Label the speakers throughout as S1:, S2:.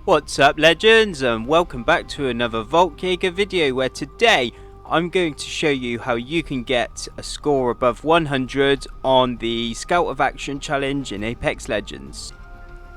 S1: What's up, legends, and welcome back to another Voltjäger video, where today I'm going to show you how you can get a score above 100 on the Scout of Action challenge in Apex Legends.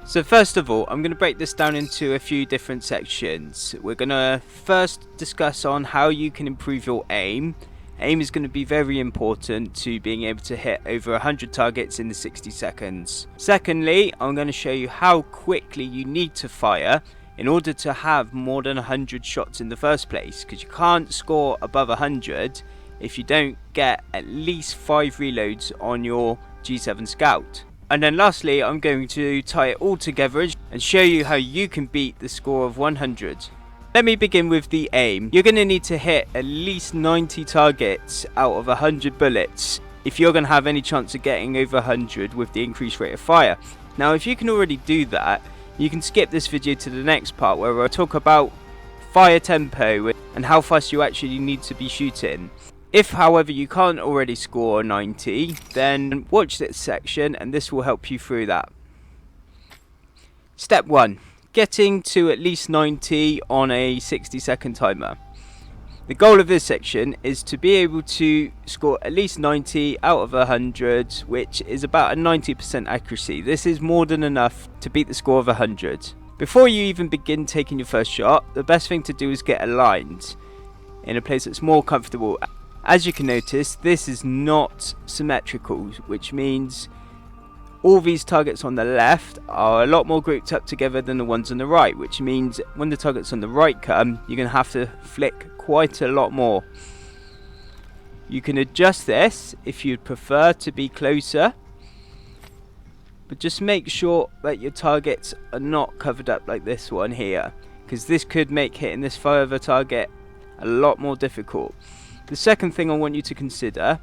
S1: So first of all, I'm going to break this down into a few different sections. We're going to first discuss on how you can improve your aim. Aim is going to be very important to being able to hit over 100 targets in the 60 seconds. Secondly, I'm going to show you how quickly you need to fire in order to have more than 100 shots in the first place, because you can't score above 100 if you don't get at least 5 reloads on your G7 Scout. And then lastly, I'm going to tie it all together and show you how you can beat the score of 100. Let me begin with the aim. You're going to need to hit at least 90 targets out of 100 bullets if you're going to have any chance of getting over 100 with the increased rate of fire. Now, if you can already do that, you can skip this video to the next part where I'll talk about fire tempo and how fast you actually need to be shooting. If, however, you can't already score 90, then watch this section and this will help you through that. Step 1. Getting to at least 90 on a 60-second timer. The goal of this section is to be able to score at least 90 out of 100, which is about a 90% accuracy. This is more than enough to beat the score of 100. Before you even begin taking your first shot, the best thing to do is get aligned in a place that's more comfortable. As you can notice, this is not symmetrical, which means all these targets on the left are a lot more grouped up together than the ones on the right, which means when the targets on the right come, you're going to have to flick quite a lot more. You can adjust this if you'd prefer to be closer, but just make sure that your targets are not covered up like this one here, because this could make hitting this further target a lot more difficult. The second thing I want you to consider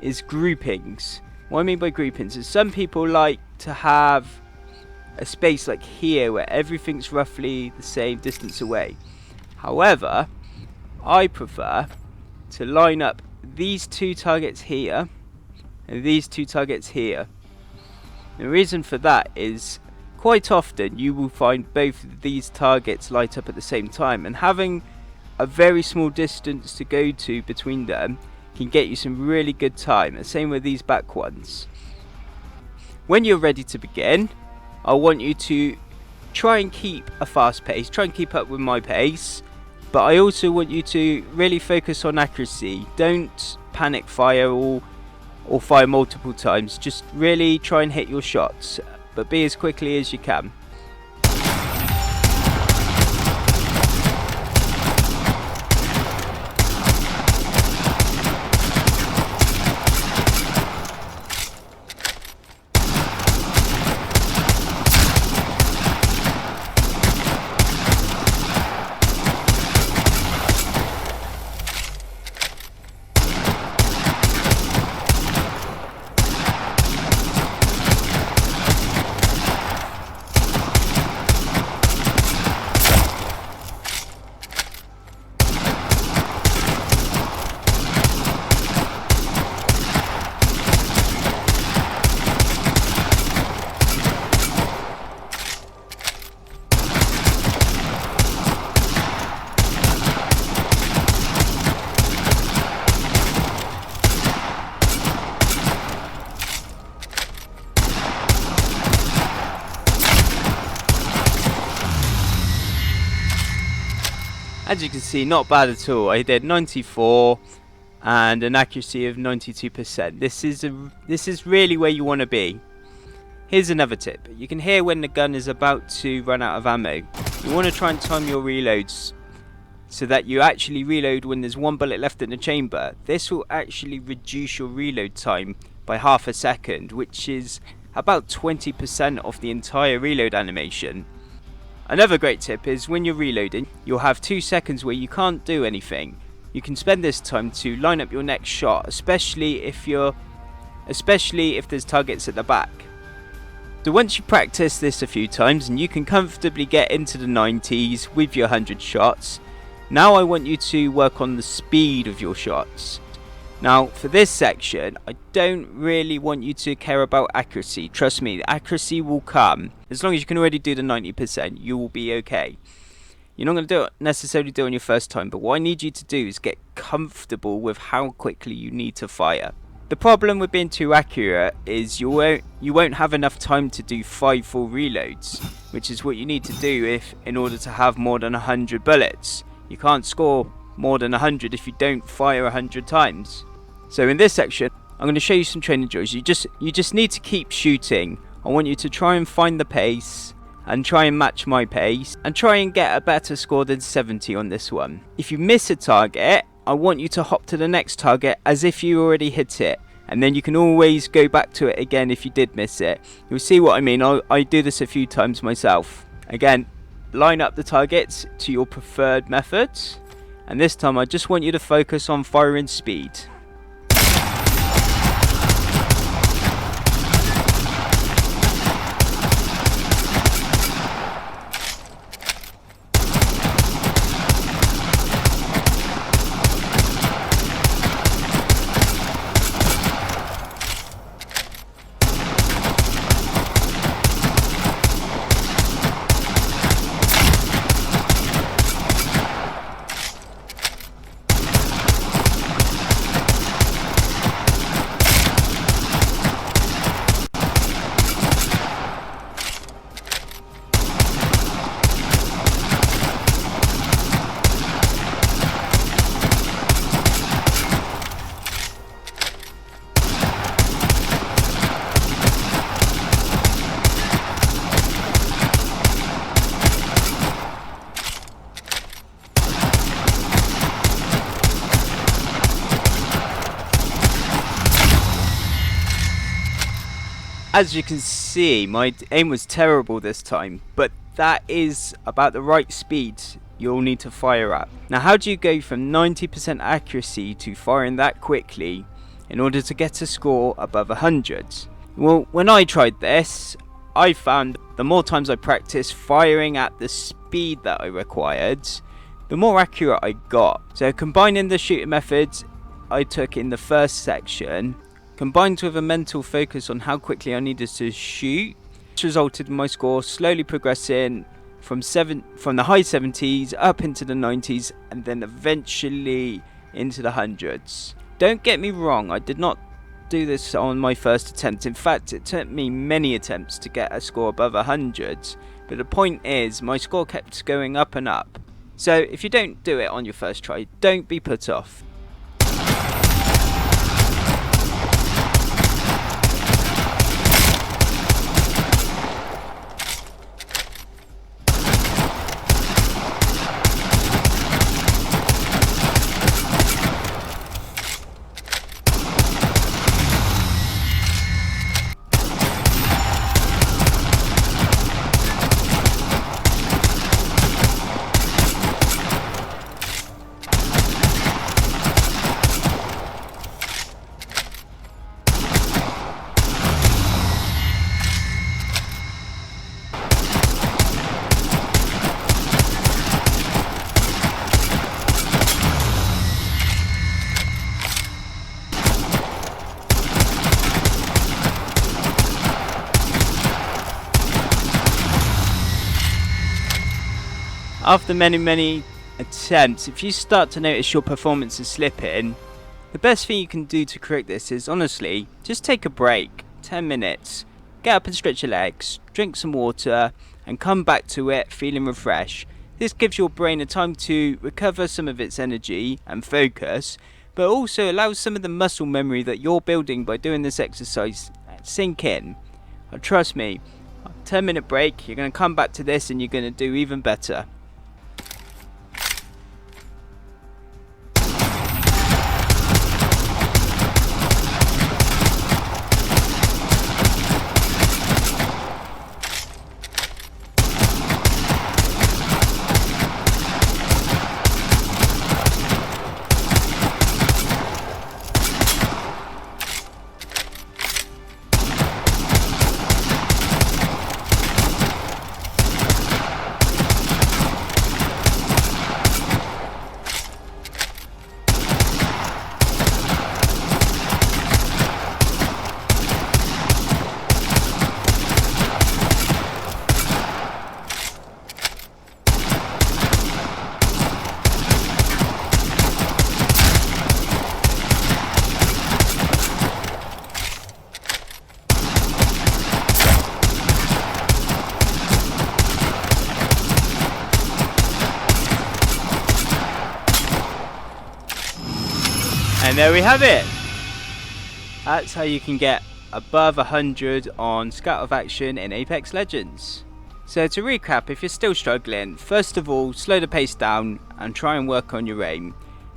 S1: is groupings. What I mean by groupings is some people like to have a space like here where everything's roughly the same distance away. However, I prefer to line up these two targets here and these two targets here. The reason for that is quite often you will find both of these targets light up at the same time, and having a very small distance to go to between them can get you some really good time. The same with these back ones. When you're ready to begin, I want you to try and keep a fast pace, try and keep up with my pace, but I also want you to really focus on accuracy. Don't panic fire or fire multiple times. Just really try and hit your shots, but be as quickly as you can. As you can see, not bad at all. I did 94 and an accuracy of 92%. This is really where you want to be. Here's another tip. You can hear when the gun is about to run out of ammo. You want to try and time your reloads so that you actually reload when there's one bullet left in the chamber. This will actually reduce your reload time by half a second, which is about 20% of the entire reload animation. Another great tip is when you're reloading, you'll have 2 seconds where you can't do anything. You can spend this time to line up your next shot, especially if there's targets at the back. So once you practice this a few times and you can comfortably get into the 90s with your 100 shots, now I want you to work on the speed of your shots. Now, for this section, I don't really want you to care about accuracy. Trust me, the accuracy will come. As long as you can already do the 90%, you will be okay. You're not going to necessarily do it on your first time, but what I need you to do is get comfortable with how quickly you need to fire. The problem with being too accurate is you won't have enough time to do 5 full reloads, which is what you need to do in order to have more than 100 bullets. You can't score more than 100 if you don't fire 100 times. So in this section, I'm going to show you some training drills. You just need to keep shooting. I want you to try and find the pace and try and match my pace and try and get a better score than 70 on this one. If you miss a target, I want you to hop to the next target as if you already hit it, and then you can always go back to it again if you did miss it. You'll see what I mean. I do this a few times myself. Again, line up the targets to your preferred methods, and this time I just want you to focus on firing speed. As you can see, my aim was terrible this time, but that is about the right speed you'll need to fire at. Now, how do you go from 90% accuracy to firing that quickly in order to get a score above 100? Well, when I tried this, I found the more times I practiced firing at the speed that I required, the more accurate I got. So combining the shooting methods I took in the first section, combined with a mental focus on how quickly I needed to shoot, which resulted in my score slowly progressing from the high 70s up into the 90s and then eventually into the hundreds. Don't get me wrong, I did not do this on my first attempt. In fact, it took me many attempts to get a score above 100, but the point is my score kept going up and up. So if you don't do it on your first try, don't be put off. After many attempts, if you start to notice your performance is slipping, the best thing you can do to correct this is honestly just take a break, 10 minutes, get up and stretch your legs, drink some water and come back to it feeling refreshed. This gives your brain a time to recover some of its energy and focus, but also allows some of the muscle memory that you're building by doing this exercise sink in. Trust me, 10-minute break, you're going to come back to this and you're going to do even better. And there we have it. That's how you can get above 100 on Scout of Action in Apex Legends. So to recap, if you're still struggling, first of all, slow the pace down and try and work on your aim.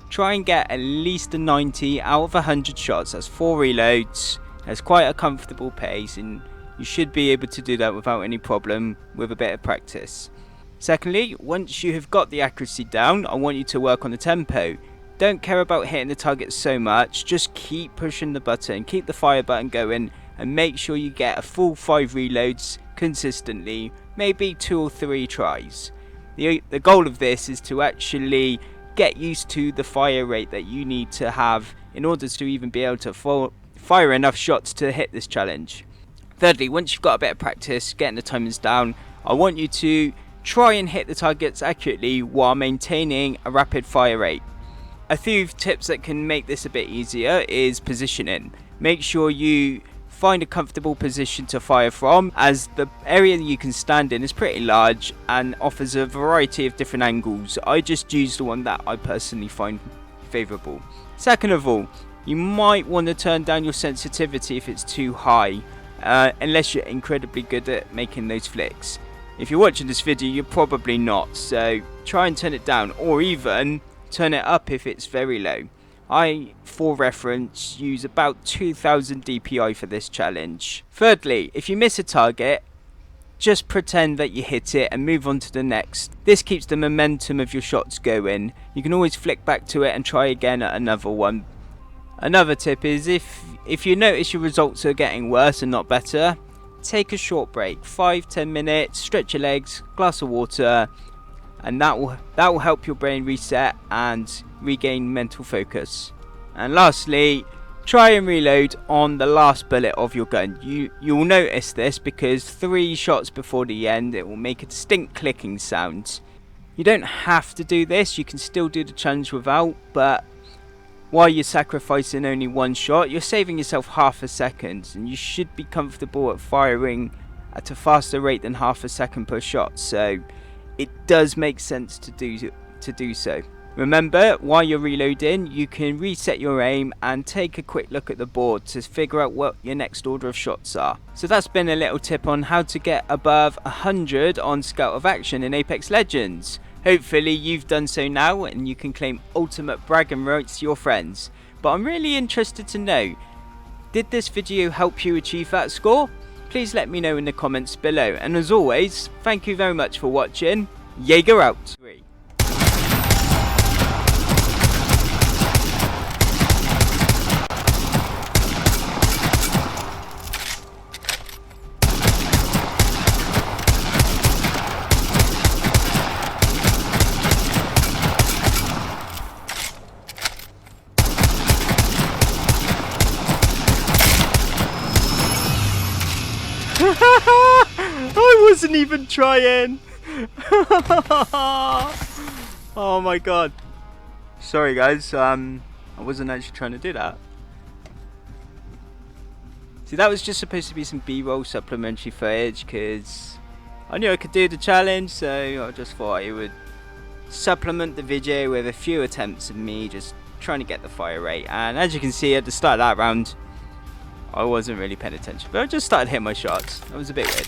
S1: Try and get at least a 90 out of 100 shots. That's 4 reloads. That's quite a comfortable pace, and you should be able to do that without any problem with a bit of practice. Secondly, once you have got the accuracy down, I want you to work on the tempo. Don't care about hitting the target so much, just keep pushing the button, keep the fire button going, and make sure you get a full 5 reloads consistently, maybe 2 or 3 tries. The goal of this is to actually get used to the fire rate that you need to have in order to even be able to fire enough shots to hit this challenge. Thirdly, once you've got a bit of practice getting the timings down, I want you to try and hit the targets accurately while maintaining a rapid fire rate. A few tips that can make this a bit easier is positioning. Make sure you find a comfortable position to fire from, as the area you can stand in is pretty large and offers a variety of different angles. I just use the one that I personally find favourable. Second of all, you might want to turn down your sensitivity if it's too high, unless you're incredibly good at making those flicks. If you're watching this video, you're probably not, so try and turn it down, or even turn it up if it's very low. I, for reference, use about 2000 DPI for this challenge. Thirdly, if you miss a target, just pretend that you hit it and move on to the next. This keeps the momentum of your shots going. You can always flick back to it and try again at another one. Another tip is if you notice your results are getting worse and not better, take a short break, 5-10 minutes, stretch your legs, glass of water, and that will help your brain reset and regain mental focus. And lastly, try and reload on the last bullet of your gun. You'll notice this because 3 shots before the end it will make a distinct clicking sound. You don't have to do this, you can still do the challenge without, but while you're sacrificing only 1 shot, you're saving yourself half a second, and you should be comfortable at firing at a faster rate than half a second per shot, so it does make sense to do so. Remember, while you're reloading, you can reset your aim and take a quick look at the board to figure out what your next order of shots are. So that's been a little tip on how to get above 100 on Scout of Action in Apex Legends. Hopefully you've done so now and you can claim ultimate bragging rights to your friends. But I'm really interested to know, did this video help you achieve that score? Please let me know in the comments below. And as always, thank you very much for watching. Jaeger out. I wasn't even trying. Oh my god. Sorry guys, I wasn't actually trying to do that. See, that was just supposed to be some B-roll supplementary footage because I knew I could do the challenge, so I just thought I would supplement the video with a few attempts of me just trying to get the fire rate. And as you can see at the start of that round, I wasn't really paying attention, but I just started hitting my shots. That was a bit weird.